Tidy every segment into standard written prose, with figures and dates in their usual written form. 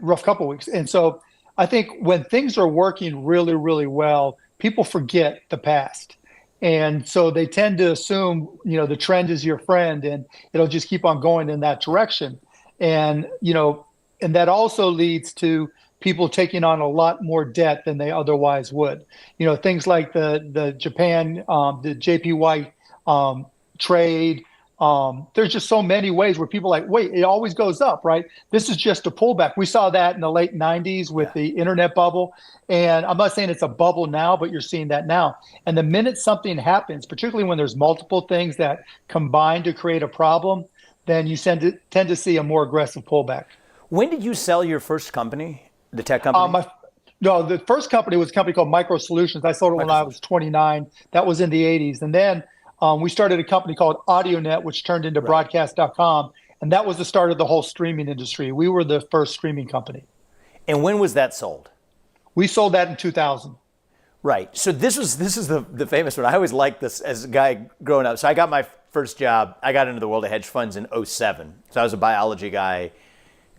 rough couple of weeks. And so I think when things are working really, really well, people forget the past. And so they tend to assume, the trend is your friend and it'll just keep on going in that direction. And, and that also leads to people taking on a lot more debt than they otherwise would. Things like the Japan, the JPY trade. There's just so many ways where people are like, wait, it always goes up, right? This is just a pullback. We saw that in the late 90s with the internet bubble. And I'm not saying it's a bubble now, but you're seeing that now. And the minute something happens, particularly when there's multiple things that combine to create a problem, then you tend to see a more aggressive pullback. When did you sell your first company, the tech company? No, the first company was a company called Micro Solutions. I sold it when I was 29. That was in the 80s. And then we started a company called AudioNet, which turned into broadcast.com. And that was the start of the whole streaming industry. We were the first streaming company. And when was that sold? We sold that in 2000. Right. So this is the famous one. I always liked this as a guy growing up. So I got my first job. I got into the world of hedge funds in 2007. So I was a biology guy,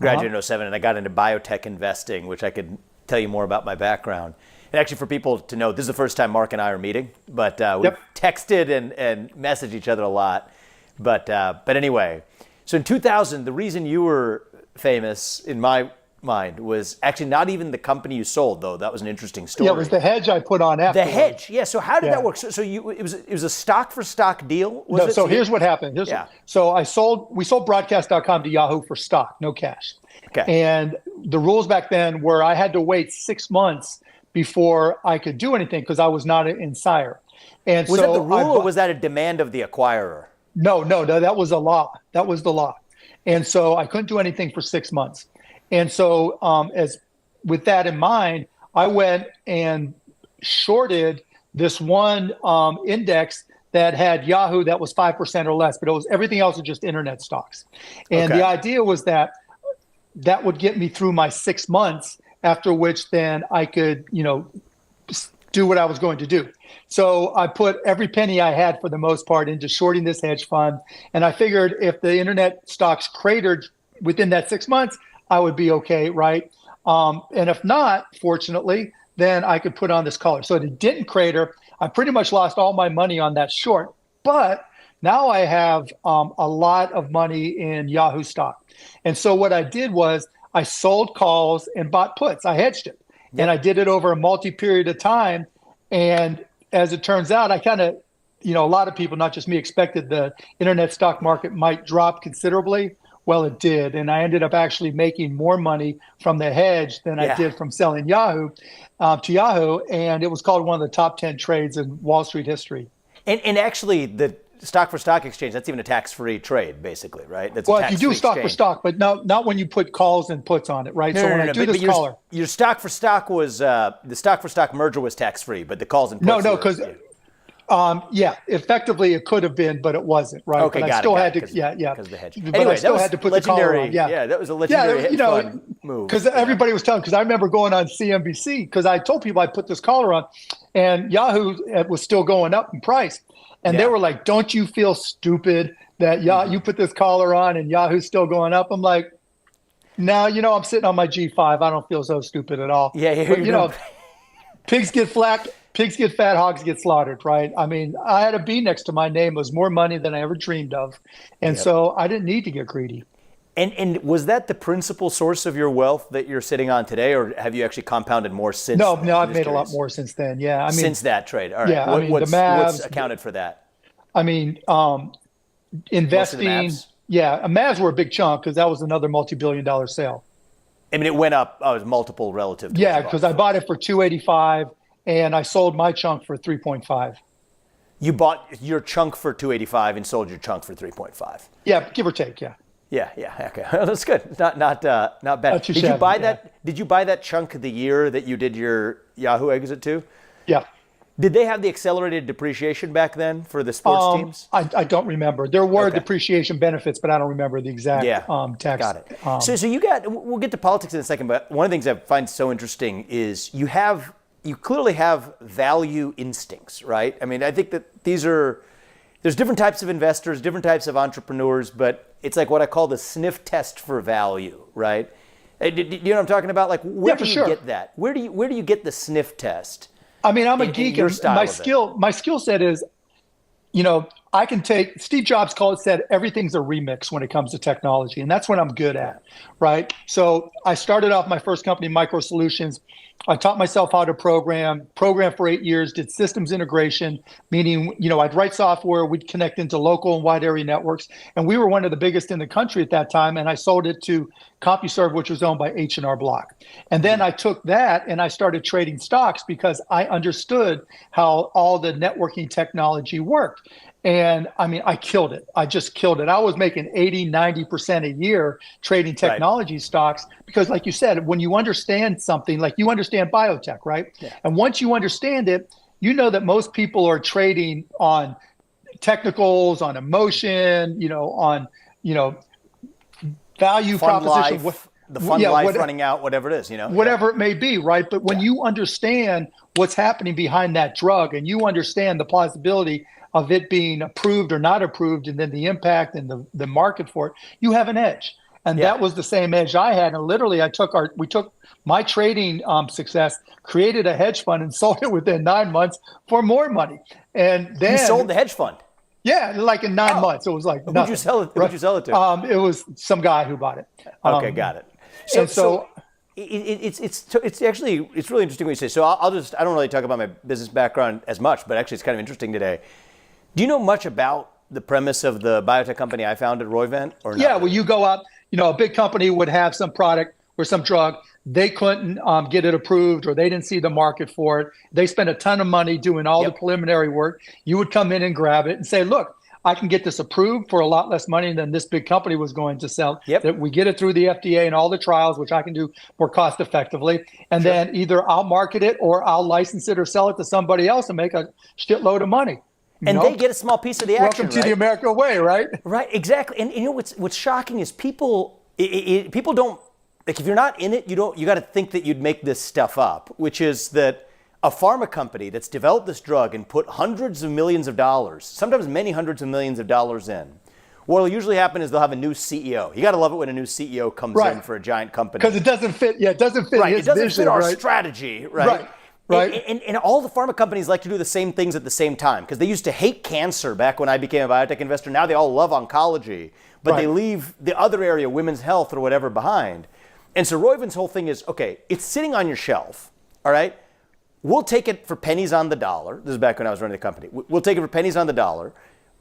graduated in 2007, and I got into biotech investing, which I could tell you more about my background. And actually, for people to know, this is the first time Mark and I are meeting, but we've texted and messaged each other a lot. But anyway, so in 2000, the reason you were famous in my mind was actually not even the company you sold, though. That was an interesting story. Yeah, it was the hedge I put on after. The hedge, yeah. So how did that work? So it was a stock for stock deal. So here's what happened. So we sold broadcast.com to Yahoo for stock, no cash. Okay. And the rules back then were I had to wait 6 months before I could do anything because I was not an insider. And was that the rule or was that a demand of the acquirer? No, that was a law. That was the law. And so I couldn't do anything for 6 months. And so as with that in mind, I went and shorted this one index that had Yahoo that was 5% or less, but it was everything else was just internet stocks. And the idea was that would get me through my 6 months, after which then I could, do what I was going to do. So I put every penny I had for the most part into shorting this hedge fund. And I figured if the internet stocks cratered within that 6 months, I would be okay, right? And if not, fortunately, then I could put on this collar. So it didn't crater. I pretty much lost all my money on that short. But now I have a lot of money in Yahoo stock. And so what I did was I sold calls and bought puts. I hedged it. Yep. And I did it over a multi-period of time. And as it turns out, I kind of, a lot of people, not just me, expected the internet stock market might drop considerably. Well, it did. And I ended up actually making more money from the hedge than I did from selling Yahoo to Yahoo. And it was called one of the top 10 trades in Wall Street history. And actually, the stock for stock exchange, that's even a tax-free trade, basically, right? That's if you do stock for stock, but not when you put calls and puts on it, right? I do this collar. Your stock for stock was, the stock for stock merger was tax-free, but the calls and puts because effectively it could have been, but it wasn't, right? Okay, but got I still it. Had to, because of the hedge. But anyway, I still had to put the collar on. Yeah, that was a legendary hedge fund move. Because everybody was telling, because I remember going on CNBC, because I told people I put this collar on, and Yahoo was still going up in price. And they were like, don't you feel stupid that you put this collar on and Yahoo's still going up? I'm like, no, I'm sitting on my G5. I don't feel so stupid at all. But, pigs get fat, hogs get slaughtered, right? I mean, I had a B next to my name. It was more money than I ever dreamed of. And so I didn't need to get greedy. And was that the principal source of your wealth that you're sitting on today, or have you actually compounded more since? No, I've made a lot more since then. Yeah, since that trade. All right. Yeah, what's the Mavs, what's accounted for that? I mean, investing. Mavs? Yeah, Mavs were a big chunk because that was another multi-billion-dollar sale. I mean, it went up. It was multiple relative. To because I bought it for $285 and I sold my chunk for $3.5. You bought your chunk for $285 and sold your chunk for $3.5. Yeah, give or take. Yeah. Yeah. Okay, that's good. Not bad. Did you buy that? Did you buy that chunk the year that you did your Yahoo exit too? Yeah. Did they have the accelerated depreciation back then for the sports teams? I don't remember. There were depreciation benefits, but I don't remember the exact tax. Got it. So we'll get to politics in a second, but one of the things I find so interesting is you clearly have value instincts, right? I mean, I think that there's different types of investors, different types of entrepreneurs, but it's like what I call the sniff test for value, right? Do you know what I'm talking about? Like, where do you get that? Where do you get the sniff test? I mean, I'm a geek, and my skill set is, I can take, Steve Jobs said everything's a remix when it comes to technology, and that's what I'm good at, right? So I started off my first company, Micro Solutions. I taught myself how to program for 8 years, did systems integration, meaning, I'd write software, we'd connect into local and wide area networks. And we were one of the biggest in the country at that time. And I sold it to CompuServe, which was owned by H&R Block. And then I took that and I started trading stocks because I understood how all the networking technology worked. And I mean, I killed it. I just killed it. I was making 80, 90% a year trading technology stocks because, like you said, when you understand something, like you understand biotech, right? Yeah. And once you understand it, you know that most people are trading on technicals, on emotion, on, value fun proposition. The fun life running out, whatever it is, Whatever it may be, right? But when you understand what's happening behind that drug and you understand the plausibility of it being approved or not approved, and then the impact and the market for it, you have an edge. And that was the same edge I had. And literally, we took my trading success, created a hedge fund, and sold it within 9 months for more money. And then you sold the hedge fund. Yeah, like in 9 months. It was like nothing. Who'd you sell it? Who'd you sell it to? It was some guy who bought it. Okay, got it. So it's actually really interesting what you say. So I don't really talk about my business background as much, but actually it's kind of interesting today. Do you know much about the premise of the biotech company I founded, Roivant, or not? Yeah, well, you go up, a big company would have some product or some drug. They couldn't get it approved, or they didn't see the market for it. They spent a ton of money doing all the preliminary work. You would come in and grab it and say, look, I can get this approved for a lot less money than this big company was going to sell. That we get it through the FDA and all the trials, which I can do more cost effectively. And then either I'll market it or I'll license it or sell it to somebody else and make a shitload of money. And they get a small piece of the action. Welcome to the American way, right? Right, exactly. And what's shocking is people don't, like, if you're not in it, you got to think that you'd make this stuff up, which is that a pharma company that's developed this drug and put hundreds of millions of dollars, sometimes many hundreds of millions of dollars in, what will usually happen is they'll have a new CEO. You got to love it when a new CEO comes in for a giant company. Because it doesn't fit. Yeah, it doesn't fit his vision. It doesn't vision, fit our strategy, right? Right. And all the pharma companies like to do the same things at the same time, because they used to hate cancer back when I became a biotech investor. Now they all love oncology, but they leave the other area, women's health or whatever, behind. And so Roivant's whole thing is, okay, it's sitting on your shelf, all right? We'll take it for pennies on the dollar. This is back when I was running the company. We'll take it for pennies on the dollar,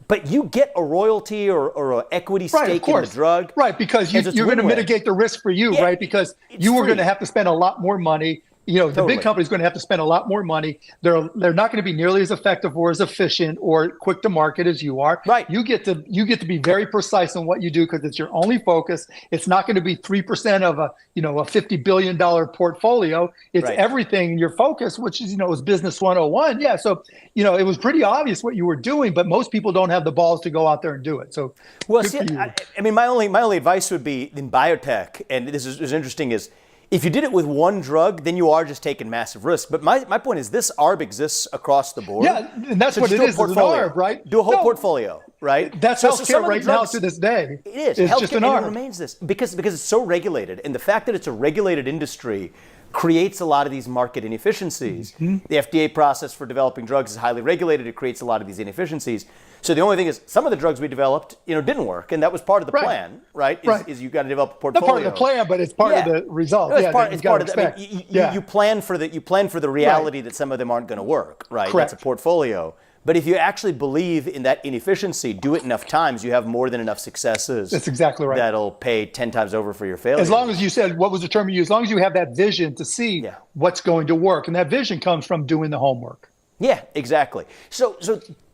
but you get a royalty or an equity stake in the drug. Right, because you're going to mitigate the risk for you, right? Because you were going to have to spend a lot more money. The big company is going to have to spend a lot more money. They're not going to be nearly as effective or as efficient or quick to market as you are. Right. You get to be very precise in what you do because it's your only focus. It's not going to be 3% of a $50 billion portfolio. It's everything in your focus, which is is business 101. Yeah. So it was pretty obvious what you were doing, but most people don't have the balls to go out there and do it. So I mean, my only advice would be in biotech, and this is interesting, is if you did it with one drug, then you are just taking massive risks. But my point is this ARB exists across the board. Yeah, and that's what it is, an ARB, right? Do a whole portfolio, right? That's healthcare right now to this day. It is. It's just an ARB. It remains this because it's so regulated. And the fact that it's a regulated industry creates a lot of these market inefficiencies. Mm-hmm. The FDA process for developing drugs is highly regulated. It creates a lot of these inefficiencies. So the only thing is, some of the drugs we developed, didn't work, and that was part of the plan, right? Is you got to develop a portfolio. Not part of the plan, but it's part of the result. It's part of the. You plan for the reality that some of them aren't going to work, right? Correct. That's a portfolio. But if you actually believe in that inefficiency, do it enough times, you have more than enough successes. That's exactly right. That'll pay 10 times over for your failure. As long as you said, what was the term you used? As long as you have that vision to see what's going to work, and that vision comes from doing the homework. Yeah, exactly. So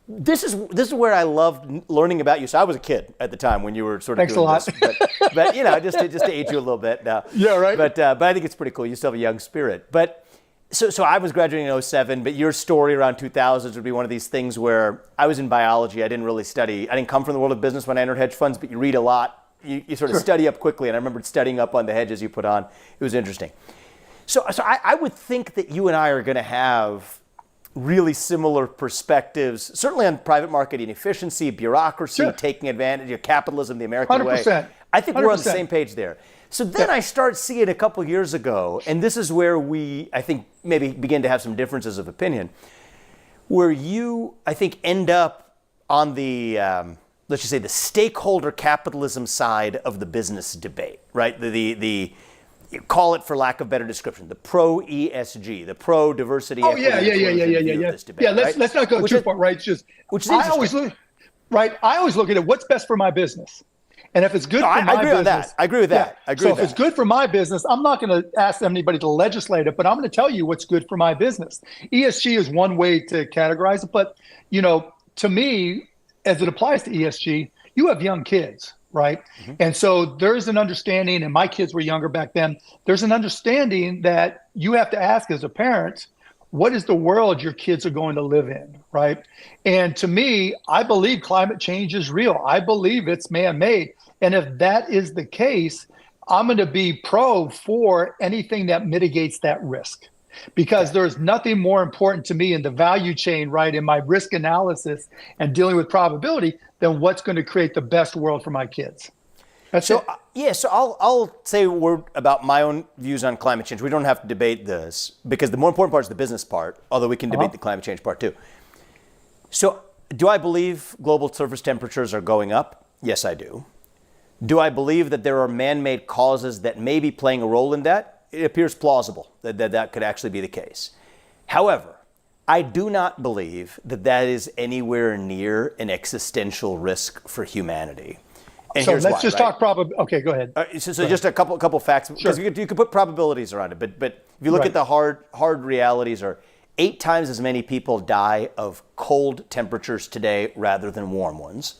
this is where I loved learning about you. So I was a kid at the time when you were sort of doing this. But just to age you a little bit now. Yeah, right. But I think it's pretty cool. You still have a young spirit. But so I was graduating in 2007, but your story around 2000s would be one of these things where I was in biology. I didn't really study. I didn't come from the world of business when I entered hedge funds, but you read a lot. You sort of study up quickly. And I remember studying up on the hedges you put on. It was interesting. So I would think that you and I are going to have really similar perspectives, certainly on private market inefficiency, bureaucracy, taking advantage of capitalism the American 100%. way. I think 100%. We're on the same page there. So then I start seeing a couple years ago, and this is where we, I think, maybe begin to have some differences of opinion, where you, I think, end up on the, let's just say, the stakeholder capitalism side of the business debate, right? The call it, for lack of better description, the pro-ESG, the pro-diversity. Oh, yeah. This debate, yeah, let's not go too far, right? It's just, I always look at it, what's best for my business? And if it's good for my business. I agree with that. If it's good for my business, I'm not going to ask anybody to legislate it, but I'm going to tell you what's good for my business. ESG is one way to categorize it. But, to me, as it applies to ESG, you have young kids, right? Mm-hmm. And so there's an understanding, and my kids were younger back then, there's an understanding that you have to ask as a parent, what is the world your kids are going to live in, right? And to me, I believe climate change is real. I believe it's man-made. And if that is the case, I'm going to be for anything that mitigates that risk, because there's nothing more important to me in the value chain, right, in my risk analysis and dealing with probability than what's going to create the best world for my kids. So I'll say a word about my own views on climate change. We don't have to debate this because the more important part is the business part, although we can debate the climate change part too. So do I believe global surface temperatures are going up? Yes, I do. Do I believe that there are man-made causes that may be playing a role in that? It appears plausible that could actually be the case. However, I do not believe that is anywhere near an existential risk for humanity. And so let's just talk probability. Okay, go ahead. So just a couple facts, because you could put probabilities around it. But if you look at the hard realities, are 8 times as many people die of cold temperatures today rather than warm ones.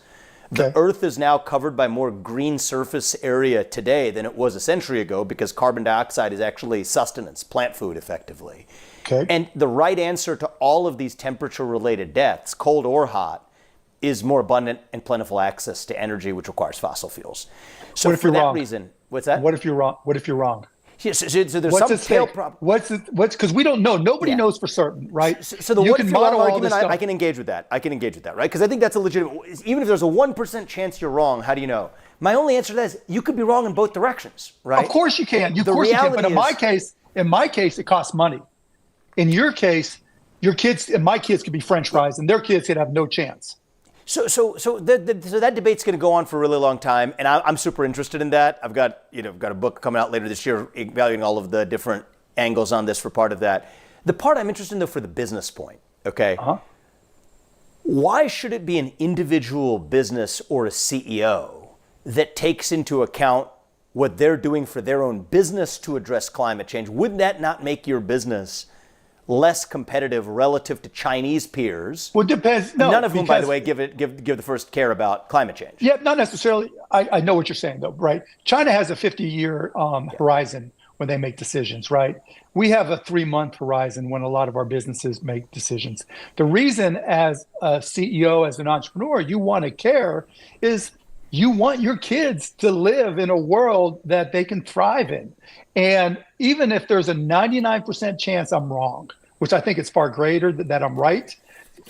The Earth is now covered by more green surface area today than it was a century ago, because carbon dioxide is actually sustenance, plant food effectively. Okay. And the right answer to all of these temperature-related deaths, cold or hot, is more abundant and plentiful access to energy, which requires fossil fuels. So for that reason, what's that? What if you're wrong? What if you're wrong? Yes, so there's some tail problem. What's because we don't know. Nobody knows for certain, right? So the what if you're wrong argument, I can engage with that. Right? Because I think that's a legitimate. Even if there's a 1% chance you're wrong, how do you know? My only answer to that is you could be wrong in both directions, right? Of course you can. Of course you can. But in my case, it costs money. In your case, my kids could be French fries, and their kids could have no chance. So that debate's going to go on for a really long time, and I'm super interested in that. I've got a book coming out later this year evaluating all of the different angles on this for part of that. The part I'm interested in, though, for the business point, okay? Why should it be an individual business or a CEO that takes into account what they're doing for their own business to address climate change? Would that not make your business less competitive relative to Chinese peers? Well, it depends. No, none of whom, by the way, give the first care about climate change. Yeah, not necessarily. I know what you're saying, though, right? China has a 50-year horizon when they make decisions, right? We have a 3-month horizon when a lot of our businesses make decisions. The reason, as a CEO, as an entrepreneur, you want to care is you want your kids to live in a world that they can thrive in. And even if there's a 99% chance I'm wrong, which I think is far greater that I'm right,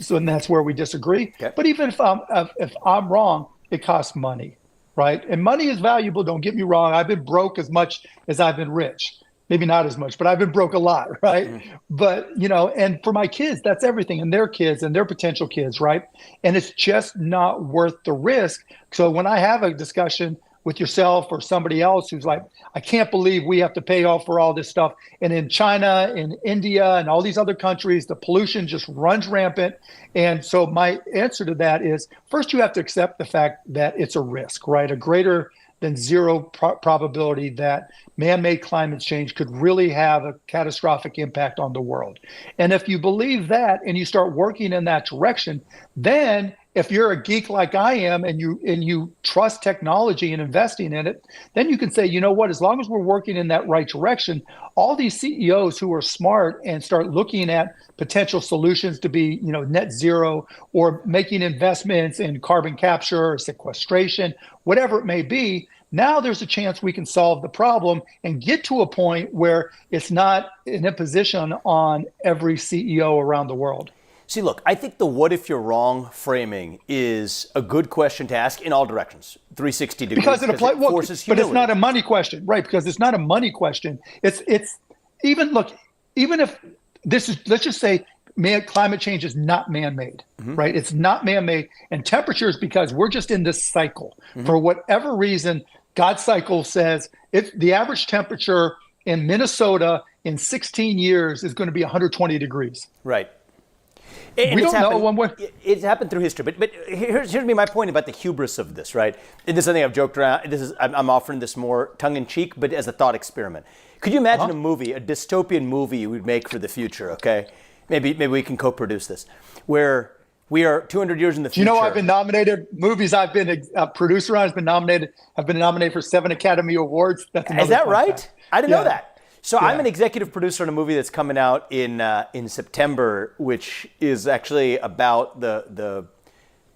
so and that's where we disagree. Okay. But even if I'm wrong, it costs money, right? And money is valuable, don't get me wrong. I've been broke as much as I've been rich. Maybe not as much, but I've been broke a lot, right? Mm-hmm. But, and for my kids, that's everything, and their kids and their potential kids, right? And it's just not worth the risk. So when I have a discussion with yourself or somebody else who's like, I can't believe we have to pay off for all this stuff. And in China, in India, and all these other countries, the pollution just runs rampant. And so my answer to that is, first, you have to accept the fact that it's a risk, right? A greater than zero probability that man-made climate change could really have a catastrophic impact on the world. And if you believe that and you start working in that direction, then if you're a geek like I am and you trust technology and investing in it, then you can say, you know what, as long as we're working in that right direction, all these CEOs who are smart and start looking at potential solutions to be, net zero, or making investments in carbon capture or sequestration, whatever it may be, now there's a chance we can solve the problem and get to a point where it's not an imposition on every CEO around the world. See, look, I think the what if you're wrong framing is a good question to ask in all directions, 360 degrees. Because it applies, forces but humility. it's not a money question, right? Because it's not a money question. It's even if this is, let's just say climate change is not man-made, right? It's not man-made. And temperatures, because we're just in this cycle. For whatever reason, God's cycle says the average temperature in Minnesota in 16 years is going to be 120 degrees. Right. We don't know when we're... It's happened through history, but here's my point about the hubris of this, right? And this is something I've joked around. I'm offering this more tongue-in-cheek, but as a thought experiment. Could you imagine a movie, a dystopian movie you would make for the future, okay? Maybe we can co-produce this, where we are 200 years in the future. You know, I've been nominated. Movies I've been a producer on have been nominated for 7 Academy Awards. Is that right? Fact. I didn't know that. So I'm an executive producer on a movie that's coming out in September, which is actually about the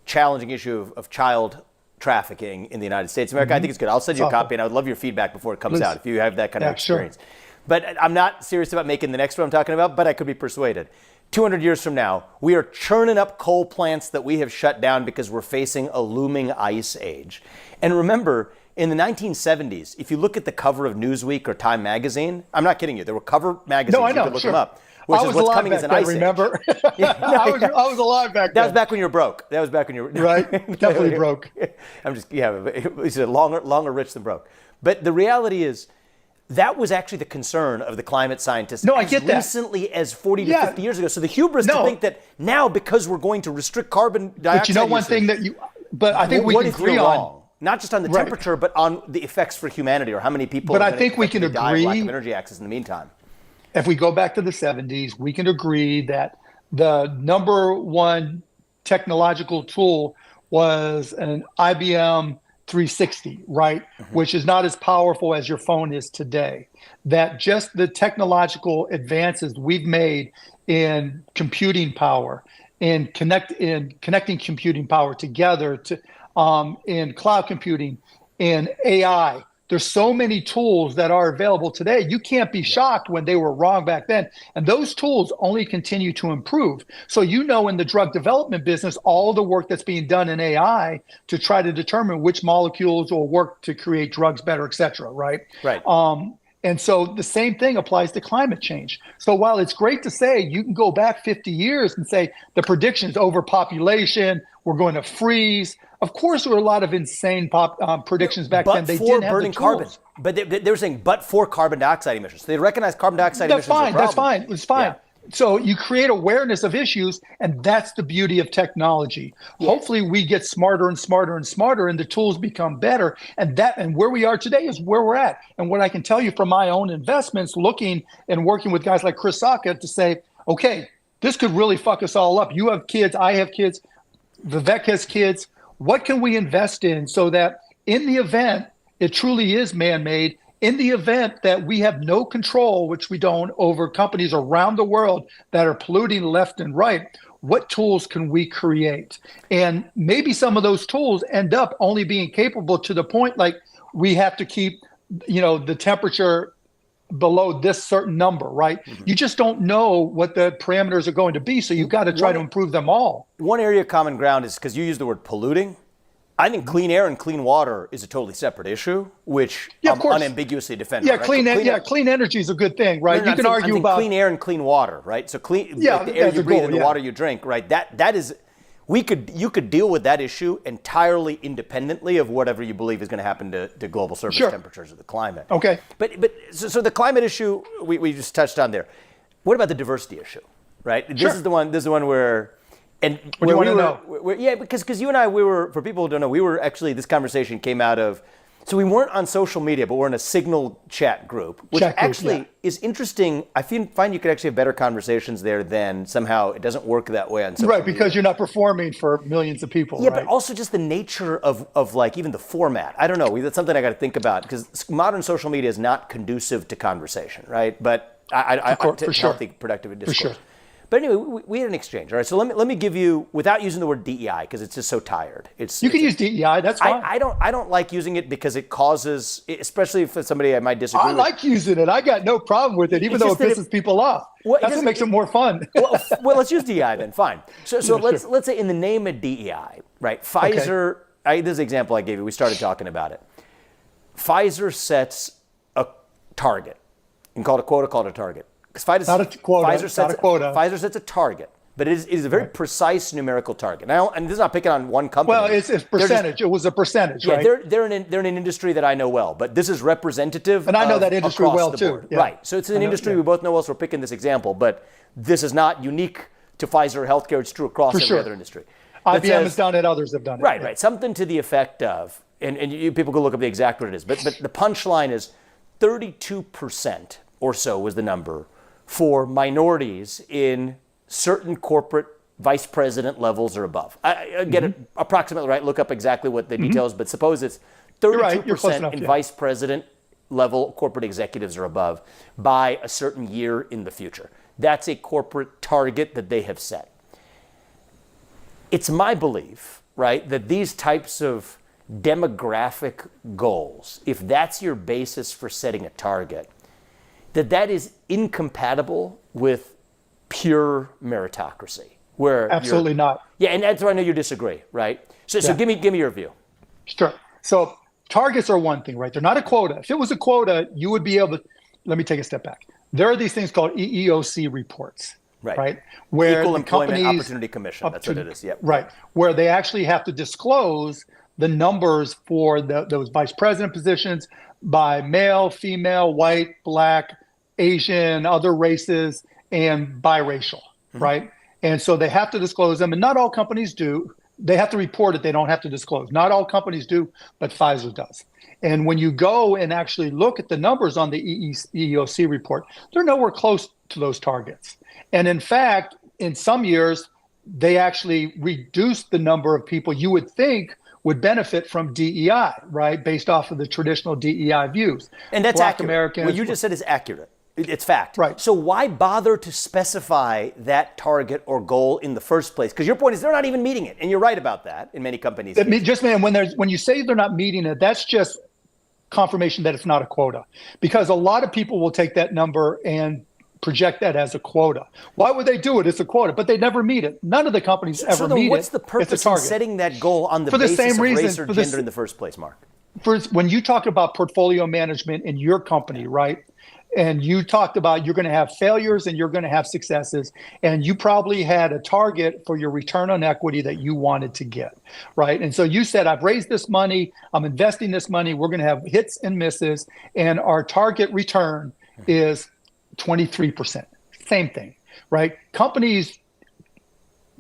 challenging issue of child trafficking in the United States of America. I think it's good. I'll send you a copy, and I would love your feedback before it comes out if you have that kind of experience. Sure. But I'm not serious about making the next one I'm talking about, but I could be persuaded. 200 years from now, we are churning up coal plants that we have shut down because we're facing a looming ice age. And remember, in the 1970s, if you look at the cover of Newsweek or Time magazine, I'm not kidding you, there were cover magazines, you could look them up, which is what's coming as an ice age. Remember? I was alive back then. That was back when you were broke. Right, definitely broke. I'm just, he said longer rich than broke. But the reality is, that was actually the concern of the climate scientists as recently as 40 to 50 years ago. So the hubris to think that now, because we're going to restrict carbon dioxide But you know one thing that I think we can agree on. Not just on the temperature, but on the effects for humanity, or how many people but I think we can agree, lack of energy access in the meantime. If we go back to the 70s, we can agree that the number one technological tool was an IBM 360, right? Which is not as powerful as your phone is today. That just the technological advances we've made in computing power, in connecting computing power together to in cloud computing, in AI. There's so many tools that are available today. You can't be shocked when they were wrong back then. And those tools only continue to improve. So in the drug development business, all the work that's being done in AI to try to determine which molecules will work to create drugs better, et cetera, right? Right. And so the same thing applies to climate change. So while it's great to say you can go back 50 years and say the predictions overpopulation, we're going to freeze. Of course, there were a lot of insane predictions back then. They didn't have burning the tools. Carbon. But they were saying but for carbon dioxide emissions. They recognize carbon dioxide emissions. That's fine. It's fine. Yeah. So you create awareness of issues, and that's the beauty of technology. Yeah. Hopefully we get smarter and smarter and smarter, and the tools become better. And where we are today is where we're at. And what I can tell you from my own investments, looking and working with guys like Chris Sacca to say, okay, this could really fuck us all up. You have kids, I have kids, Vivek has kids. What can we invest in so that in the event it truly is man-made, in the event that we have no control, which we don't, over companies around the world that are polluting left and right, what tools can we create? And maybe some of those tools end up only being capable to the point like we have to keep, the temperature below this certain number, right? Mm-hmm. You just don't know what the parameters are going to be, so you've got to try to improve them all. One area of common ground is, because you use the word polluting, I think clean air and clean water is a totally separate issue, which I'm unambiguously defending. Yeah, right? Clean energy is a good thing, right? You can argue about clean air and clean water, right? So the air you breathe and the water you drink, right? That is, you could deal with that issue entirely independently of whatever you believe is going to happen to global surface temperatures or the climate. Okay. But so the climate issue we just touched on there. What about the diversity issue, right? This is the one where. And what do you want to know? Because you and I, for people who don't know, this conversation came out of, so we weren't on social media, but we're in a Signal chat group, which is interesting. I find you could actually have better conversations there than somehow it doesn't work that way on social media. Right, because you're not performing for millions of people. Yeah, right? But also just the nature of like even the format. I don't know. That's something I got to think about, because modern social media is not conducive to conversation, right? But healthy, productive discourse. For sure. But anyway, we had an exchange. All right. So let me give you, without using the word DEI, because it's just so tired. You can use DEI. That's fine. I don't like using it because it causes, especially if it's somebody I might disagree with. I like using it. I got no problem with it, even though it pisses people off. That's what makes it more fun. well, let's use DEI then. Fine. So let's say in the name of DEI, right? Pfizer. Okay. This is an example I gave you. We started talking about it. Pfizer sets a target. You can call it a quota, call it a target. Because not a quota. Pfizer sets a target, but it is a very precise numerical target. Now, and this is not picking on one company. Well, it's percentage. It was a percentage, right? They're in an industry that I know well, but this is representative. And I know that industry well too. Yeah. Right. So it's an industry we both know well. So we're picking this example, but this is not unique to Pfizer Healthcare. It's true across every other industry. IBM has done it. Others have done it. Right. Something to the effect of, and you people can look up the exact what it is, but the punchline is 32% or so was the number for minorities in certain corporate vice president levels or above. I get it approximately right. Look up exactly what the details, but suppose it's 32% in vice president level corporate executives or above by a certain year in the future. That's a corporate target that they have set. It's my belief, right, that these types of demographic goals, if that's your basis for setting a target, that is incompatible with pure meritocracy. Where absolutely not. Yeah, and that's where I know you disagree, right? So give me your view. Sure. So targets are one thing, right? They're not a quota. If it was a quota, you would be able to. Let me take a step back. There are these things called EEOC reports, right? Where Equal Employment Opportunity Commission. That's what it is. Yep. Right. Where they actually have to disclose the numbers for those vice president positions by male, female, white, black, Asian, other races, and biracial, right? And so they have to disclose them, and not all companies do. They have to report it. They don't have to disclose. Not all companies do, but Pfizer does. And when you go and actually look at the numbers on the EEOC report, they're nowhere close to those targets. And in fact, in some years, they actually reduced the number of people you would think would benefit from DEI, right? Based off of the traditional DEI views. And that's Black accurate. Americans, what you just said is accurate. It's fact. Right. So why bother to specify that target or goal in the first place? Because your point is they're not even meeting it. And you're right about that in many companies. When you say they're not meeting it, that's just confirmation that it's not a quota. Because a lot of people will take that number and project that as a quota. Why would they do it? It's a quota, but they never meet it. None of the companies ever meet it. So what's the purpose of setting that goal on the basis of race or gender in the first place, Mark? When you talk about portfolio management in your company, right? And you talked about you're going to have failures and you're going to have successes. And you probably had a target for your return on equity that you wanted to get, right? And so you said, I've raised this money, I'm investing this money, we're going to have hits and misses, and our target return is 23%. Same thing, right?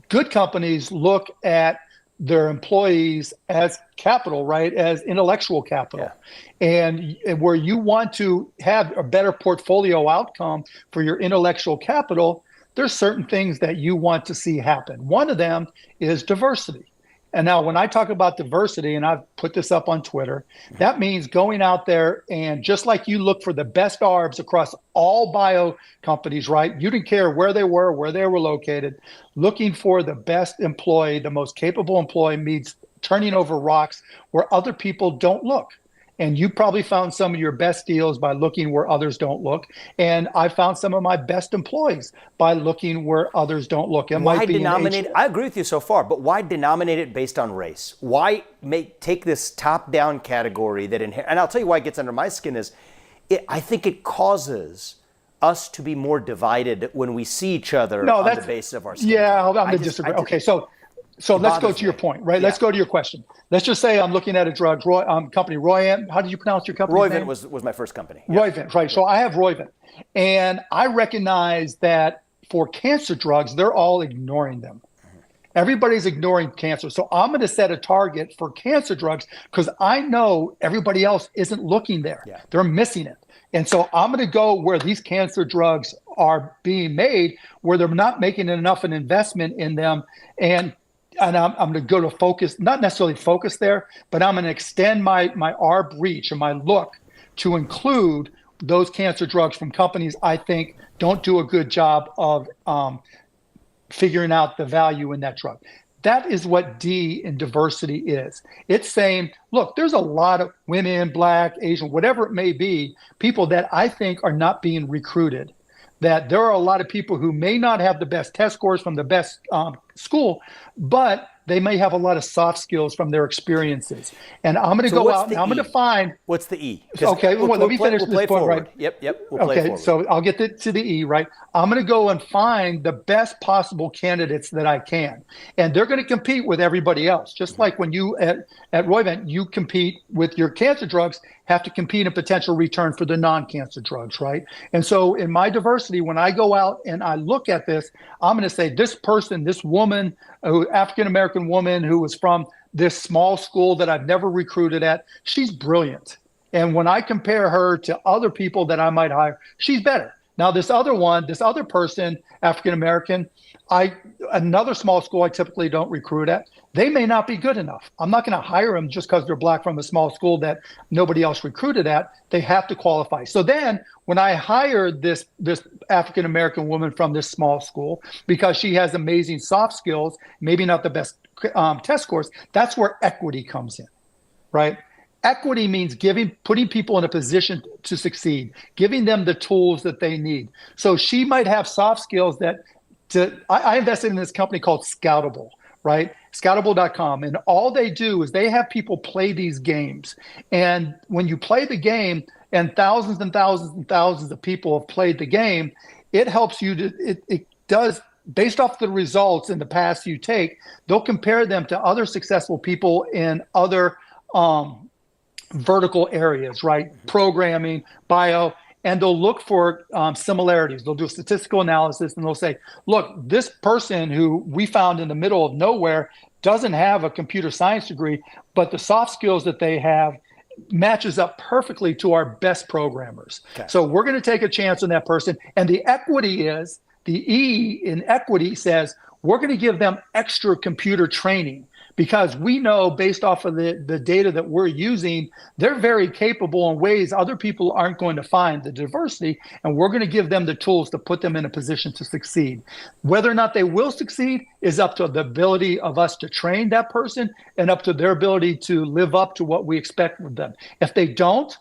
Good companies look at their employees as capital, right? As intellectual capital. And where you want to have a better portfolio outcome for your intellectual capital, there's certain things that you want to see happen. One of them is diversity. And now when I talk about diversity, and I've put this up on Twitter, that means going out there and just like you look for the best ARBs across all bio companies, right? You didn't care where they were located, looking for the best employee, the most capable employee means turning over rocks where other people don't look. And you probably found some of your best deals by looking where others don't look. And I found some of my best employees by looking where others don't look. Why denominate? I agree with you so far, but why denominate it based on race? Why take this top-down category that and I'll tell you why it gets under my skin is, I think it causes us to be more divided when we see each other on the basis of our skin. Yeah, I'm going to disagree. Okay, so let's go to your point, right? Yeah. Let's go to your question. Let's just say I'm looking at a drug company, Roivant. How did you pronounce your company's name? Roivant was my first company. Yeah. Roivant, right. So I have Roivant. And I recognize that for cancer drugs, they're all ignoring them. Everybody's ignoring cancer. So I'm going to set a target for cancer drugs because I know everybody else isn't looking there. Yeah. They're missing it. And so I'm going to go where these cancer drugs are being made, where they're not making enough an investment in them. And I'm going to go to focus, not necessarily focus there, but I'm going to extend my ARB reach and my look to include those cancer drugs from companies I think don't do a good job of figuring out the value in that drug. That is what D in diversity is. It's saying, look, there's a lot of women, Black, Asian, whatever it may be, people that I think are not being recruited. That there are a lot of people who may not have the best test scores from the best school, but they may have a lot of soft skills from their experiences. And I'm going to go out and I'm going to find. What's the E? Okay, let me finish this point, right? Yep. We'll play forward. So I'll get to the E, right? I'm going to go and find the best possible candidates that I can. And they're going to compete with everybody else. Just like when you at Roivant, you compete with your cancer drugs, have to compete in potential return for the non-cancer drugs, right? And so in my diversity, when I go out and I look at this, I'm going to say this person, this woman, African-American woman who was from this small school that I've never recruited at, she's brilliant. And when I compare her to other people that I might hire, she's better. Now, this other person, African-American, another small school I typically don't recruit at, they may not be good enough. I'm not going to hire them just because they're Black from a small school that nobody else recruited at. They have to qualify. So then when I hired this African-American woman from this small school, because she has amazing soft skills, maybe not the best test scores, that's where equity comes in, right? Equity means putting people in a position to succeed, giving them the tools that they need. So she might have soft skills I invested in this company called Scoutable, right? Scoutable.com. And all they do is they have people play these games. And when you play the game and thousands and thousands and thousands of people have played the game, it helps you it does, based off the results in the past you take, they'll compare them to other successful people in other vertical areas, right? Programming, bio, and they'll look for similarities. They'll do a statistical analysis and they'll say, look, this person who we found in the middle of nowhere doesn't have a computer science degree, but the soft skills that they have matches up perfectly to our best programmers. Okay. So we're going to take a chance on that person. And the E in equity says, we're going to give them extra computer training, because we know based off of the data that we're using, they're very capable in ways other people aren't going to find the diversity, and we're going to give them the tools to put them in a position to succeed. Whether or not they will succeed is up to the ability of us to train that person and up to their ability to live up to what we expect of them. If they don't,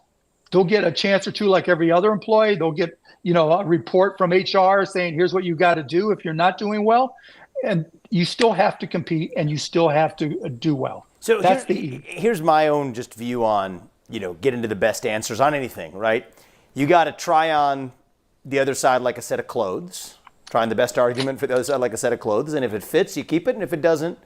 they'll get a chance or two like every other employee. They'll get, a report from HR saying, here's what you got to do if you're not doing well. And you still have to compete and you still have to do well. So that's the E. Here's my own just view on, getting to the best answers on anything, right? You got to try on the other side like a set of clothes, trying the best argument for the other side like a set of clothes. And if it fits, you keep it. And if it doesn't,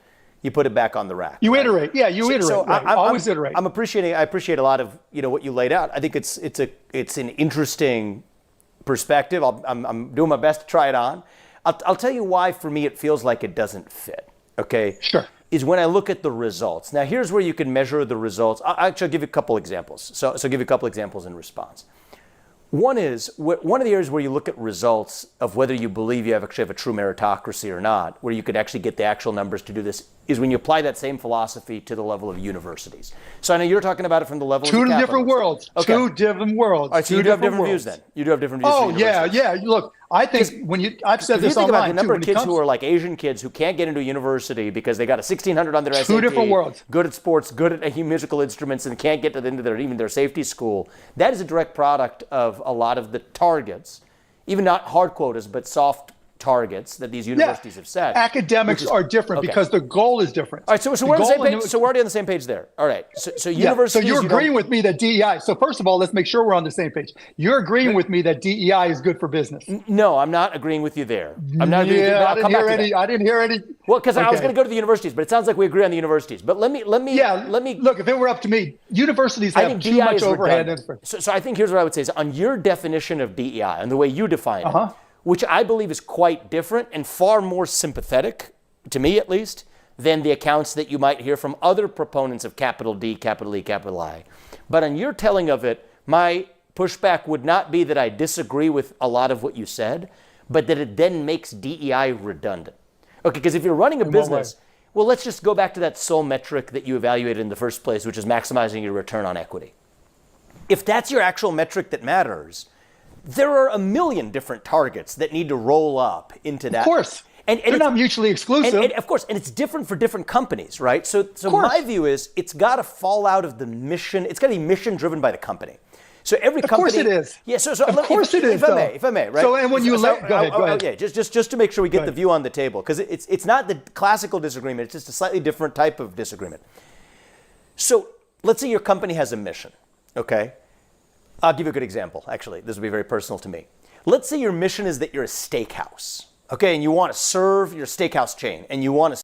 you put it back on the rack. You iterate. Yeah, you iterate. So right. Always iterate. I appreciate a lot of, what you laid out. I think it's an interesting perspective. I'm doing my best to try it on. I'll tell you why, for me, it feels like it doesn't fit, okay? Sure. Is when I look at the results. Now, here's where you can measure the results. I'll give you a couple examples. So give you a couple examples in response. One is, one of the areas where you look at results of whether you believe you actually have a true meritocracy or not, where you could actually get the actual numbers to do this, is when you apply that same philosophy to the level of universities. So I know you're talking about it from the level of Two different worlds. Okay. Two different worlds. All right, so you do have different views then. You do have different views. Oh, yeah. Look, I think I've said this online too. You think about the number of kids who are like Asian kids who can't get into a university because they got a 1600 on their SAT. Two different worlds. Good at sports, good at musical instruments, and can't get to even their safety school. That is a direct product of a lot of the targets, even not hard quotas, but soft targets that these universities have set. Academics are different because the goal is different. All right, so we're on the same page. So we're already on the same page there. All right, so universities. So you're agreeing with me that DEI. So first of all, let's make sure we're on the same page. You're agreeing with me that DEI is good for business. No, I'm not agreeing with you there. I'm not agreeing with you. I didn't hear any. Well, because I was going to go to the universities, but it sounds like we agree on the universities. But let me. Look, if it were up to me, universities have too much overhead. So I think here's what I would say is on your definition of DEI and the way you define it. Which I believe is quite different and far more sympathetic, to me at least, than the accounts that you might hear from other proponents of capital D, capital E, capital I. But on your telling of it, my pushback would not be that I disagree with a lot of what you said, but that it then makes DEI redundant. Okay, because if you're running a business, well, let's just go back to that sole metric that you evaluated in the first place, which is maximizing your return on equity. If that's your actual metric that matters, there are a million different targets that need to roll up into that. Of course. And they're not mutually exclusive. And of course, and it's different for different companies, right? So my view is it's got to fall out of the mission. It's got to be mission driven by the company. So every company. Of course it is. Yeah. So of course it is. If I may, right? So and when you go ahead. Okay. Just to make sure we get the view on the table, because it's not the classical disagreement. It's just a slightly different type of disagreement. So let's say your company has a mission. Okay. I'll give you a good example. Actually, this will be very personal to me. Let's say your mission is that you're a steakhouse. Okay, and you want to serve your steakhouse chain, and you want to